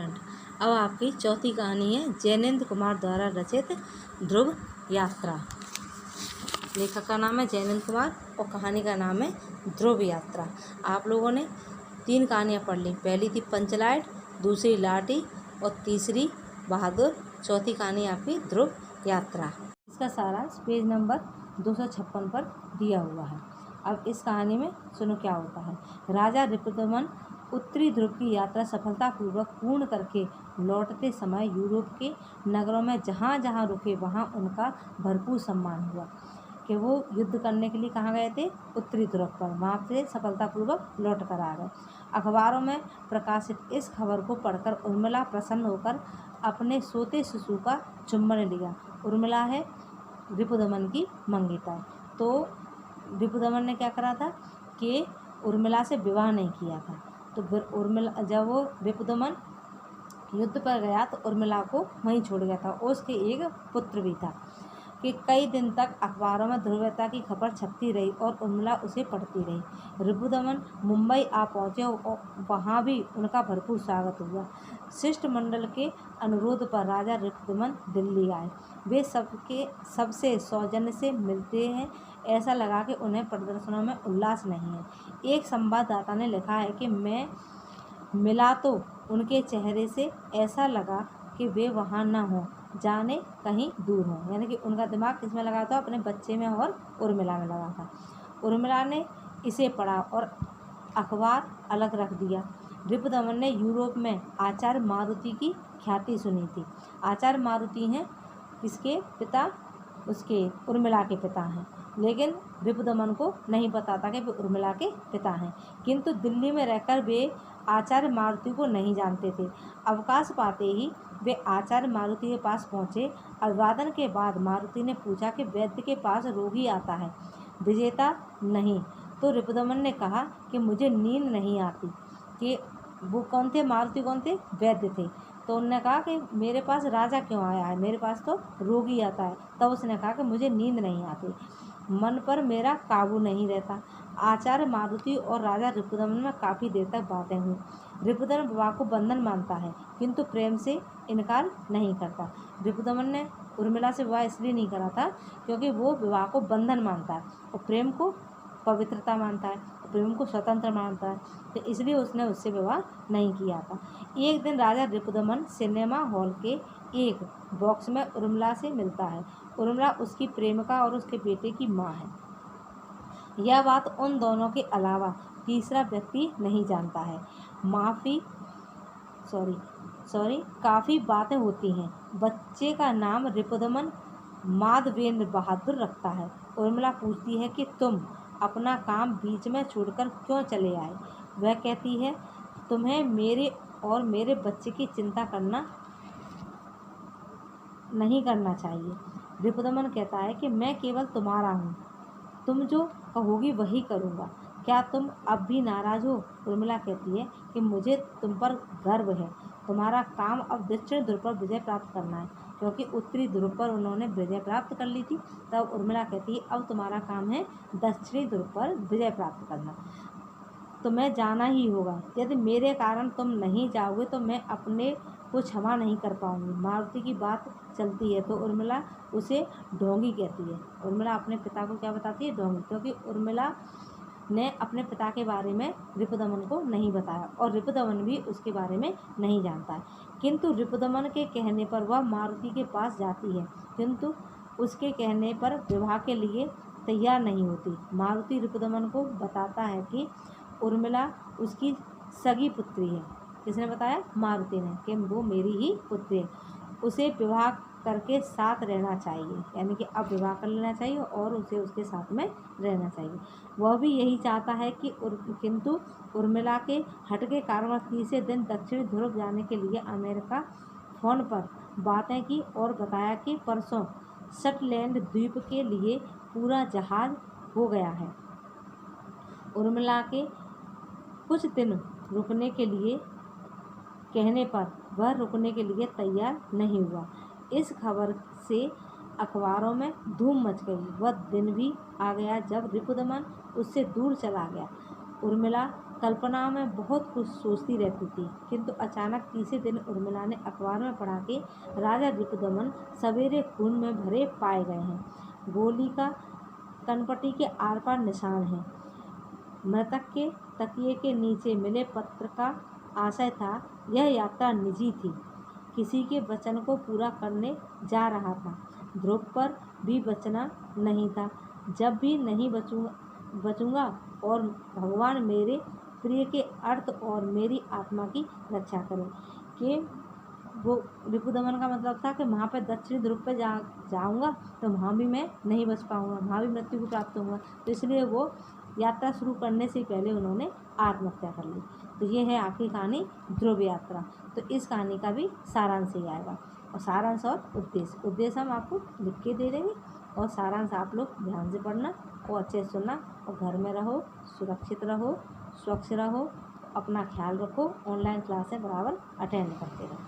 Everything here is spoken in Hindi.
अब आपकी चौथी कहानी है जैनेन्द्र कुमार द्वारा रचित ध्रुव यात्रा। लेखक का नाम है जैनेन्द्र कुमार और कहानी का नाम है ध्रुव यात्रा। आप लोगों ने 3 कहानियाँ पढ़ ली। पहली थी पंचलाइट, दूसरी लाठी और तीसरी बहादुर, चौथी कहानी आपकी ध्रुव यात्रा। इसका सारांश पेज नंबर 256 पर दिया हुआ है। अब इस कहानी में सुनो क्या होता है। राजा रिपुदमन उत्तरी ध्रुव की यात्रा सफलतापूर्वक पूर्ण करके लौटते समय यूरोप के नगरों में जहाँ जहाँ रुके वहाँ उनका भरपूर सम्मान हुआ कि वो युद्ध करने के लिए कहाँ गए थे, उत्तरी ध्रुव पर। वहाँ से सफलतापूर्वक लौट कर आ गए। अखबारों में प्रकाशित इस खबर को पढ़कर उर्मिला प्रसन्न होकर अपने सोते शिशु का चुम्बन लिया। उर्मिला है रिपुदमन की मंगेतर। तो रिपुदमन ने क्या करा था कि उर्मिला से विवाह नहीं किया था। तो फिर उर्मिला, जब वो रिपुदमन युद्ध पर गया तो उर्मिला को वहीं छोड़ गया था। उसके एक पुत्र भी था कि कई दिन तक अखबारों में ध्रुवता की खबर छपती रही और उर्मिला उसे पढ़ती रही। रिपुदमन मुंबई आ पहुँचे और वहाँ भी उनका भरपूर स्वागत हुआ। शिष्टमंडल के अनुरोध पर राजा रिपुदमन दिल्ली आए। वे सबसे सौजन्य से मिलते हैं। ऐसा लगा कि उन्हें प्रदर्शनों में उल्लास नहीं है। एक संवाददाता ने लिखा है कि मैं मिला तो उनके चेहरे से ऐसा लगा कि वे वहाँ न हों, जाने कहीं दूर हों। यानी कि उनका दिमाग किसमें लगा था, अपने बच्चे में और उर्मिला में लगा था। उर्मिला ने इसे पढ़ा और अखबार अलग रख दिया। रिपुदमन ने यूरोप में आचार्य मारुति की ख्याति सुनी थी। आचार्य मारुति हैं किसके पिता, उसके उर्मिला के पिता हैं। लेकिन रिपुदमन को नहीं पता था कि वे उर्मिला के पिता हैं। किंतु दिल्ली में रहकर वे आचार्य मारुति को नहीं जानते थे। अवकाश पाते ही वे आचार्य मारुति के पास पहुँचे। अभिवादन के बाद मारुति ने पूछा कि वैद्य के पास रोगी आता है, विजेता नहीं। तो रिपुदमन ने कहा कि मुझे नींद नहीं आती। कि वो कौन थे, मारुति कौन थे, वैद्य थे। तो उन्होंने कहा कि मेरे पास राजा क्यों आया है, मेरे पास तो रोगी आता है। तब उसने कहा कि मुझे नींद नहीं आती, मन पर मेरा काबू नहीं रहता। आचार्य मारुति और राजा रिपुदमन में काफ़ी देर तक बातें हुई। रिपुदमन विवाह को बंधन मानता है किंतु प्रेम से इनकार नहीं करता। रिपुदमन ने उर्मिला से विवाह इसलिए नहीं करा था क्योंकि वो विवाह को बंधन मानता है और प्रेम को पवित्रता मानता है, प्रेम को स्वतंत्र मानता है। तो इसलिए उसने उससे विवाह नहीं किया था। एक दिन राजा रिपुदमन सिनेमा हॉल के एक बॉक्स में उर्मिला से मिलता है। उर्मिला उसकी प्रेमिका और उसके बेटे की माँ है। यह बात उन दोनों के अलावा तीसरा व्यक्ति नहीं जानता है। काफ़ी बातें होती हैं। बच्चे का नाम रिपुदमन माधवेंद्र बहादुर रखता है। उर्मिला पूछती है कि तुम अपना काम बीच में छोड़कर क्यों चले आए। वह कहती है तुम्हें मेरे और मेरे बच्चे की चिंता नहीं करना चाहिए। रिपुदमन कहता है कि मैं केवल तुम्हारा हूँ, तुम जो कहोगी वही करूँगा। क्या तुम अब भी नाराज़ हो? उर्मिला कहती है कि मुझे तुम पर गर्व है। तुम्हारा काम अब दक्षिण ध्रुव पर विजय प्राप्त करना है, क्योंकि उत्तरी ध्रुव पर उन्होंने विजय प्राप्त कर ली थी। तब उर्मिला कहती है अब तुम्हारा काम है दक्षिणी ध्रुव पर विजय प्राप्त करना, तुम्हें जाना ही होगा। यदि मेरे कारण तुम नहीं जाओगे तो मैं अपने को क्षमा नहीं कर पाऊंगी। मारुति की बात चलती है तो उर्मिला उसे ढोंगी कहती है। उर्मिला अपने पिता को क्या बताती है, ढोंगी, क्योंकि उर्मिला ने अपने पिता के बारे में रिपुदमन को नहीं बताया और रिपुदमन भी उसके बारे में नहीं जानता है। किंतु रिपुदमन के कहने पर वह मारुति के पास जाती है, किंतु उसके कहने पर विवाह के लिए तैयार नहीं होती। मारुति रिपुदमन को बताता है कि उर्मिला उसकी सगी पुत्री है। किसने बताया? मारुति ने, कि वो मेरी ही पुत्री है, उसे विवाह करके साथ रहना चाहिए। यानी कि अब विवाह कर लेना चाहिए और उसे उसके साथ में रहना चाहिए। वह भी यही चाहता है कि किंतु उर्मिला के हटके कारण तीसरे दिन दक्षिणी ध्रुव जाने के लिए अमेरिका फ़ोन पर बातें की और बताया कि परसों शटलैंड द्वीप के लिए पूरा जहाज हो गया है। उर्मिला के कुछ दिन रुकने के लिए कहने पर वह रुकने के लिए तैयार नहीं हुआ। इस खबर से अखबारों में धूम मच गई। वह दिन भी आ गया जब रिपुदमन उससे दूर चला गया। उर्मिला कल्पना में बहुत कुछ सोचती रहती थी, किंतु अचानक तीसरे दिन उर्मिला ने अखबार में पढ़ा कि राजा रिपुदमन सवेरे खून में भरे पाए गए हैं। गोली का कनपटी के आर पार निशान है। मृतक के तकिए के नीचे मिले पत्र का आशय था, यह यात्रा निजी थी, किसी के वचन को पूरा करने जा रहा था। ध्रुव पर भी बचना नहीं था। जब भी नहीं बचूंगा और भगवान मेरे प्रिय के अर्थ और मेरी आत्मा की रक्षा करें। कि वो रिपुदमन का मतलब था कि वहाँ पर दक्षिणी ध्रुव पर जाऊँगा तो वहाँ भी मैं नहीं बच पाऊँगा, वहाँ भी मृत्यु को प्राप्त होऊंगा। तो इसलिए वो यात्रा शुरू करने से पहले उन्होंने आत्महत्या कर ली। तो ये है आपकी कहानी ध्रुव यात्रा। तो इस कहानी का भी सारांश ही आएगा, और सारांश और उद्देश्य हम आपको लिख के दे देंगे, और सारांश आप लोग ध्यान से पढ़ना और अच्छे से सुनना, और घर में रहो, सुरक्षित रहो, स्वच्छ रहो, अपना ख्याल रखो, ऑनलाइन क्लासें बराबर अटेंड करते रहो।